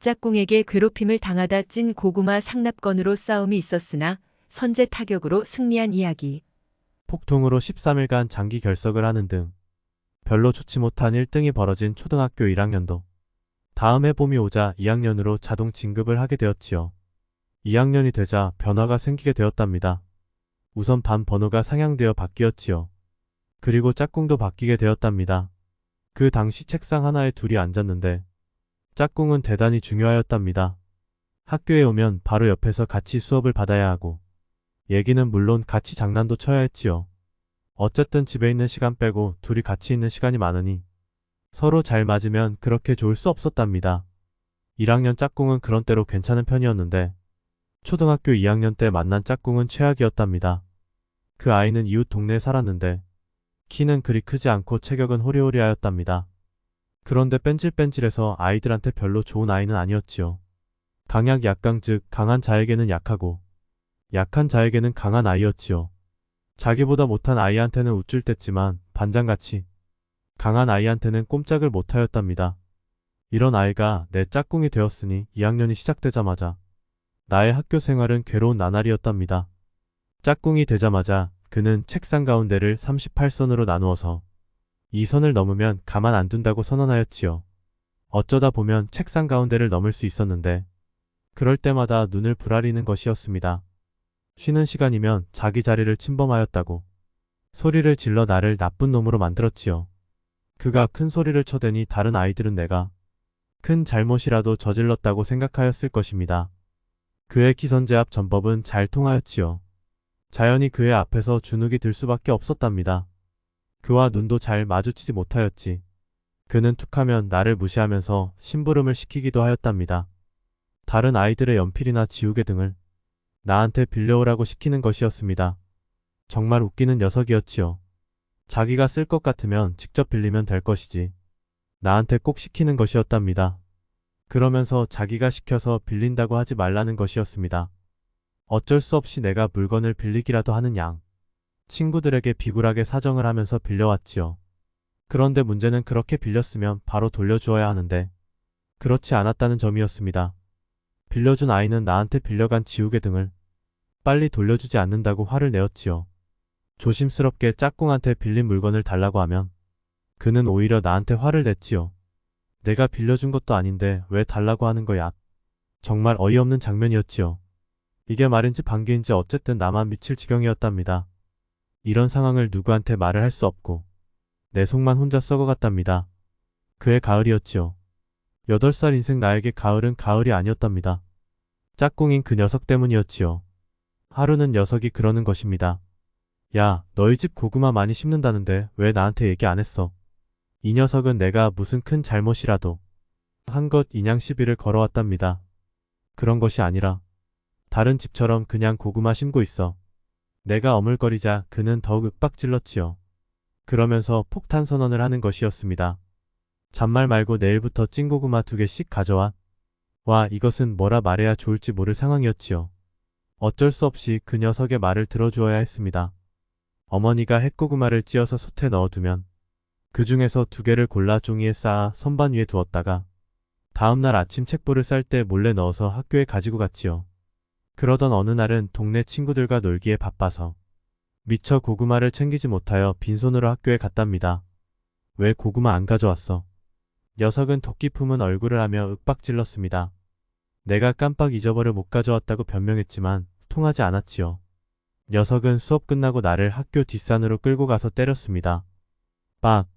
짝꿍에게 괴롭힘을 당하다 찐 고구마 상납건으로 싸움이 있었으나 선제 타격으로 승리한 이야기. 폭통으로 13일간 장기 결석을 하는 등 별로 좋지 못한 1등이 벌어진 초등학교 1학년도. 다음 해 봄이 오자 2학년으로 자동 진급을 하게 되었지요. 2학년이 되자 변화가 생기게 되었답니다. 우선 반 번호가 상향되어 바뀌었지요. 그리고 짝꿍도 바뀌게 되었답니다. 그 당시 책상 하나에 둘이 앉았는데 짝꿍은 대단히 중요하였답니다. 학교에 오면 바로 옆에서 같이 수업을 받아야 하고 얘기는 물론 같이 장난도 쳐야 했지요. 어쨌든 집에 있는 시간 빼고 둘이 같이 있는 시간이 많으니 서로 잘 맞으면 그렇게 좋을 수 없었답니다. 1학년 짝꿍은 그런 때로 괜찮은 편이었는데 초등학교 2학년 때 만난 짝꿍은 최악이었답니다. 그 아이는 이웃 동네에 살았는데 키는 그리 크지 않고 체격은 호리호리하였답니다. 그런데 뺀질뺀질해서 아이들한테 별로 좋은 아이는 아니었지요. 강약 약강 즉 강한 자에게는 약하고 약한 자에게는 강한 아이였지요. 자기보다 못한 아이한테는 우쭐댔지만 반장같이 강한 아이한테는 꼼짝을 못하였답니다. 이런 아이가 내 짝꿍이 되었으니 2학년이 시작되자마자 나의 학교 생활은 괴로운 나날이었답니다. 짝꿍이 되자마자 그는 책상 가운데를 38선으로 나누어서 이 선을 넘으면 가만 안 둔다고 선언하였지요. 어쩌다 보면 책상 가운데를 넘을 수 있었는데 그럴 때마다 눈을 부라리는 것이었습니다. 쉬는 시간이면 자기 자리를 침범하였다고 소리를 질러 나를 나쁜 놈으로 만들었지요. 그가 큰 소리를 쳐대니 다른 아이들은 내가 큰 잘못이라도 저질렀다고 생각하였을 것입니다. 그의 기선제압 전법은 잘 통하였지요. 자연히 그의 앞에서 주눅이 들 수밖에 없었답니다. 그와 눈도 잘 마주치지 못하였지. 그는 툭하면 나를 무시하면서 심부름을 시키기도 하였답니다. 다른 아이들의 연필이나 지우개 등을 나한테 빌려오라고 시키는 것이었습니다. 정말 웃기는 녀석이었지요. 자기가 쓸 것 같으면 직접 빌리면 될 것이지 나한테 꼭 시키는 것이었답니다. 그러면서 자기가 시켜서 빌린다고 하지 말라는 것이었습니다. 어쩔 수 없이 내가 물건을 빌리기라도 하는 양 친구들에게 비굴하게 사정을 하면서 빌려왔지요. 그런데 문제는 그렇게 빌렸으면 바로 돌려주어야 하는데 그렇지 않았다는 점이었습니다. 빌려준 아이는 나한테 빌려간 지우개 등을 빨리 돌려주지 않는다고 화를 내었지요. 조심스럽게 짝꿍한테 빌린 물건을 달라고 하면 그는 오히려 나한테 화를 냈지요. 내가 빌려준 것도 아닌데 왜 달라고 하는 거야? 정말 어이없는 장면이었지요. 이게 말인지 반기인지 어쨌든 나만 미칠 지경이었답니다. 이런 상황을 누구한테 말을 할 수 없고 내 속만 혼자 썩어갔답니다. 그해 가을이었지요. 8살 인생 나에게 가을은 가을이 아니었답니다. 짝꿍인 그 녀석 때문이었지요. 하루는 녀석이 그러는 것입니다. 야, 너희 집 고구마 많이 심는다는데 왜 나한테 얘기 안 했어? 이 녀석은 내가 무슨 큰 잘못이라도 한 것 이냥 시비를 걸어왔답니다. 그런 것이 아니라 다른 집처럼 그냥 고구마 심고 있어. 내가 어물거리자 그는 더욱 윽박질렀지요. 그러면서 폭탄 선언을 하는 것이었습니다. 잔말 말고 내일부터 찐고구마 2개씩 가져와. 와, 이것은 뭐라 말해야 좋을지 모를 상황이었지요. 어쩔 수 없이 그 녀석의 말을 들어주어야 했습니다. 어머니가 햇고구마를 찧어서 솥에 넣어두면 그 중에서 2개를 골라 종이에 쌓아 선반 위에 두었다가 다음날 아침 책보를 쌀 때 몰래 넣어서 학교에 가지고 갔지요. 그러던 어느 날은 동네 친구들과 놀기에 바빠서 미처 고구마를 챙기지 못하여 빈손으로 학교에 갔답니다. 왜 고구마 안 가져왔어? 녀석은 도끼 품은 얼굴을 하며 윽박질렀습니다. 내가 깜빡 잊어버려 못 가져왔다고 변명했지만 통하지 않았지요. 녀석은 수업 끝나고 나를 학교 뒷산으로 끌고 가서 때렸습니다. 빡!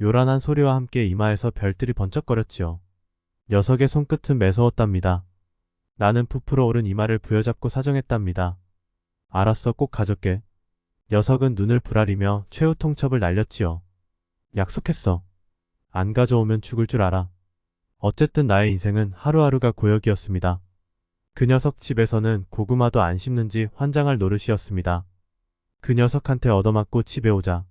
요란한 소리와 함께 이마에서 별들이 번쩍거렸지요. 녀석의 손끝은 매서웠답니다. 나는 부풀어 오른 이마를 부여잡고 사정했답니다. 알았어, 꼭 가져올게. 녀석은 눈을 부라리며 최후 통첩을 날렸지요. 약속했어. 안 가져오면 죽을 줄 알아. 어쨌든 나의 인생은 하루하루가 고역이었습니다. 그 녀석 집에서는 고구마도 안 심는지 환장할 노릇이었습니다. 그 녀석한테 얻어맞고 집에 오자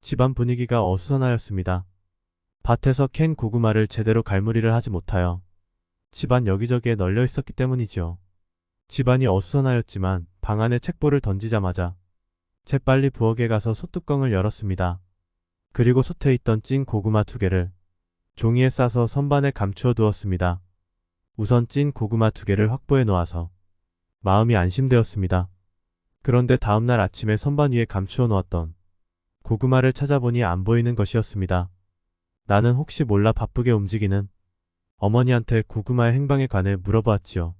집안 분위기가 어수선하였습니다. 밭에서 캔 고구마를 제대로 갈무리를 하지 못하여 집안 여기저기에 널려 있었기 때문이지요. 집안이 어수선하였지만 방 안에 책보를 던지자마자 재빨리 부엌에 가서 솥뚜껑을 열었습니다. 그리고 솥에 있던 찐 고구마 2개를 종이에 싸서 선반에 감추어 두었습니다. 우선 찐 고구마 2개를 확보해 놓아서 마음이 안심되었습니다. 그런데 다음날 아침에 선반 위에 감추어 놓았던 고구마를 찾아보니 안 보이는 것이었습니다. 나는 혹시 몰라 바쁘게 움직이는 어머니한테 고구마의 행방에 관해 물어보았지요.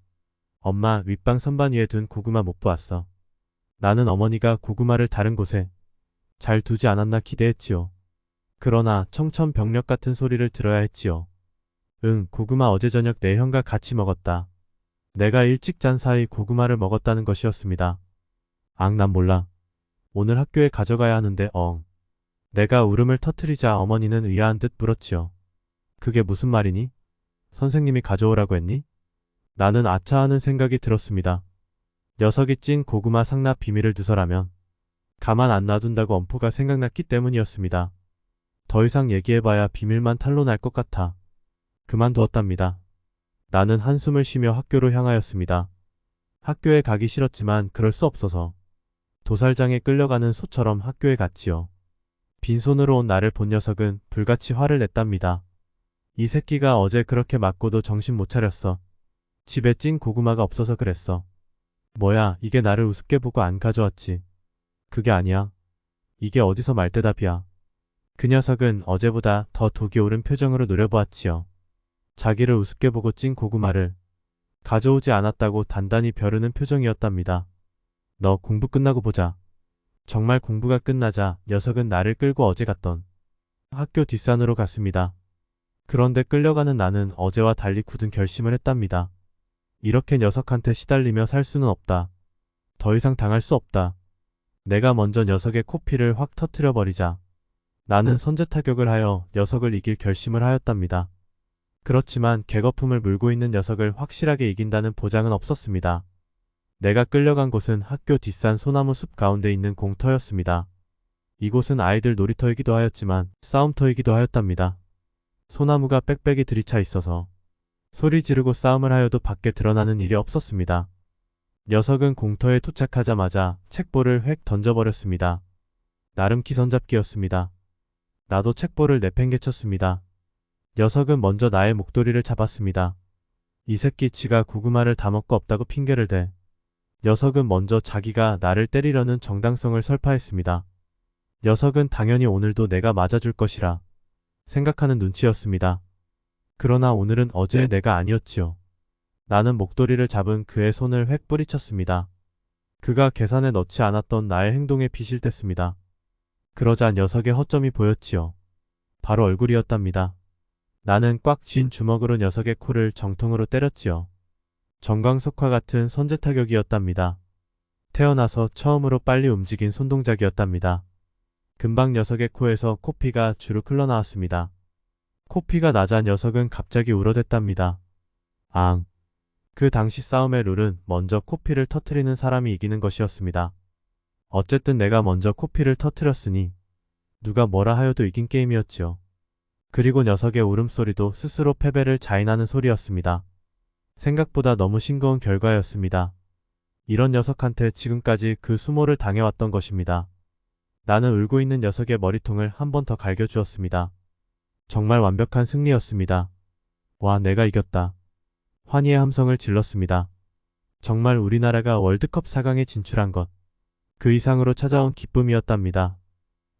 엄마, 윗방 선반 위에 둔 고구마 못 보았어. 나는 어머니가 고구마를 다른 곳에 잘 두지 않았나 기대했지요. 그러나 청천벽력 같은 소리를 들어야 했지요. 응, 고구마 어제 저녁 내 형과 같이 먹었다. 내가 일찍 잔 사이 고구마를 먹었다는 것이었습니다. 난 몰라. 오늘 학교에 가져가야 하는데 내가 울음을 터뜨리자 어머니는 의아한 듯 물었지요. 그게 무슨 말이니? 선생님이 가져오라고 했니? 나는 아차하는 생각이 들었습니다. 녀석이 찐 고구마 상납 비밀을 누설하면 가만 안 놔둔다고 엄포가 생각났기 때문이었습니다. 더 이상 얘기해봐야 비밀만 탄로날 것 같아 그만두었답니다. 나는 한숨을 쉬며 학교로 향하였습니다. 학교에 가기 싫었지만 그럴 수 없어서 도살장에 끌려가는 소처럼 학교에 갔지요. 빈손으로 온 나를 본 녀석은 불같이 화를 냈답니다. 이 새끼가 어제 그렇게 맞고도 정신 못 차렸어. 집에 찐 고구마가 없어서 그랬어. 뭐야, 이게 나를 우습게 보고 안 가져왔지. 그게 아니야. 이게 어디서 말대답이야. 그 녀석은 어제보다 더 독이 오른 표정으로 노려보았지요. 자기를 우습게 보고 찐 고구마를 가져오지 않았다고 단단히 벼르는 표정이었답니다. 너 공부 끝나고 보자. 정말 공부가 끝나자 녀석은 나를 끌고 어제 갔던 학교 뒷산으로 갔습니다. 그런데 끌려가는 나는 어제와 달리 굳은 결심을 했답니다. 이렇게 녀석한테 시달리며 살 수는 없다. 더 이상 당할 수 없다. 내가 먼저 녀석의 코피를 확 터뜨려 버리자. 나는 선제 타격을 하여 녀석을 이길 결심을 하였답니다. 그렇지만 개거품을 물고 있는 녀석을 확실하게 이긴다는 보장은 없었습니다. 내가 끌려간 곳은 학교 뒷산 소나무 숲 가운데 있는 공터였습니다. 이곳은 아이들 놀이터이기도 하였지만 싸움터이기도 하였답니다. 소나무가 빽빽이 들이차 있어서 소리 지르고 싸움을 하여도 밖에 드러나는 일이 없었습니다. 녀석은 공터에 도착하자마자 책볼을 획 던져버렸습니다. 나름 기선잡기였습니다. 나도 책볼을 내팽개쳤습니다. 녀석은 먼저 나의 목도리를 잡았습니다. 이 새끼 지가 고구마를 다 먹고 없다고 핑계를 대. 녀석은 먼저 자기가 나를 때리려는 정당성을 설파했습니다. 녀석은 당연히 오늘도 내가 맞아줄 것이라 생각하는 눈치였습니다. 그러나 오늘은 어제의 내가 아니었지요. 나는 목도리를 잡은 그의 손을 획 뿌리쳤습니다. 그가 계산에 넣지 않았던 나의 행동에 빚을 댔습니다. 그러자 녀석의 허점이 보였지요. 바로 얼굴이었답니다. 나는 꽉 쥔 주먹으로 녀석의 코를 정통으로 때렸지요. 정광석화 같은 선제 타격이었답니다. 태어나서 처음으로 빨리 움직인 손동작이었답니다. 금방 녀석의 코에서 코피가 주룩 흘러나왔습니다. 코피가 나자 녀석은 갑자기 울어댔답니다. 그 당시 싸움의 룰은 먼저 코피를 터트리는 사람이 이기는 것이었습니다. 어쨌든 내가 먼저 코피를 터트렸으니 누가 뭐라 하여도 이긴 게임이었지요. 그리고 녀석의 울음소리도 스스로 패배를 자인하는 소리였습니다. 생각보다 너무 싱거운 결과였습니다. 이런 녀석한테 지금까지 그 수모를 당해왔던 것입니다. 나는 울고 있는 녀석의 머리통을 한 번 더 갈겨주었습니다. 정말 완벽한 승리였습니다. 와, 내가 이겼다. 환희의 함성을 질렀습니다. 정말 우리나라가 월드컵 4강에 진출한 것, 그 이상으로 찾아온 기쁨이었답니다.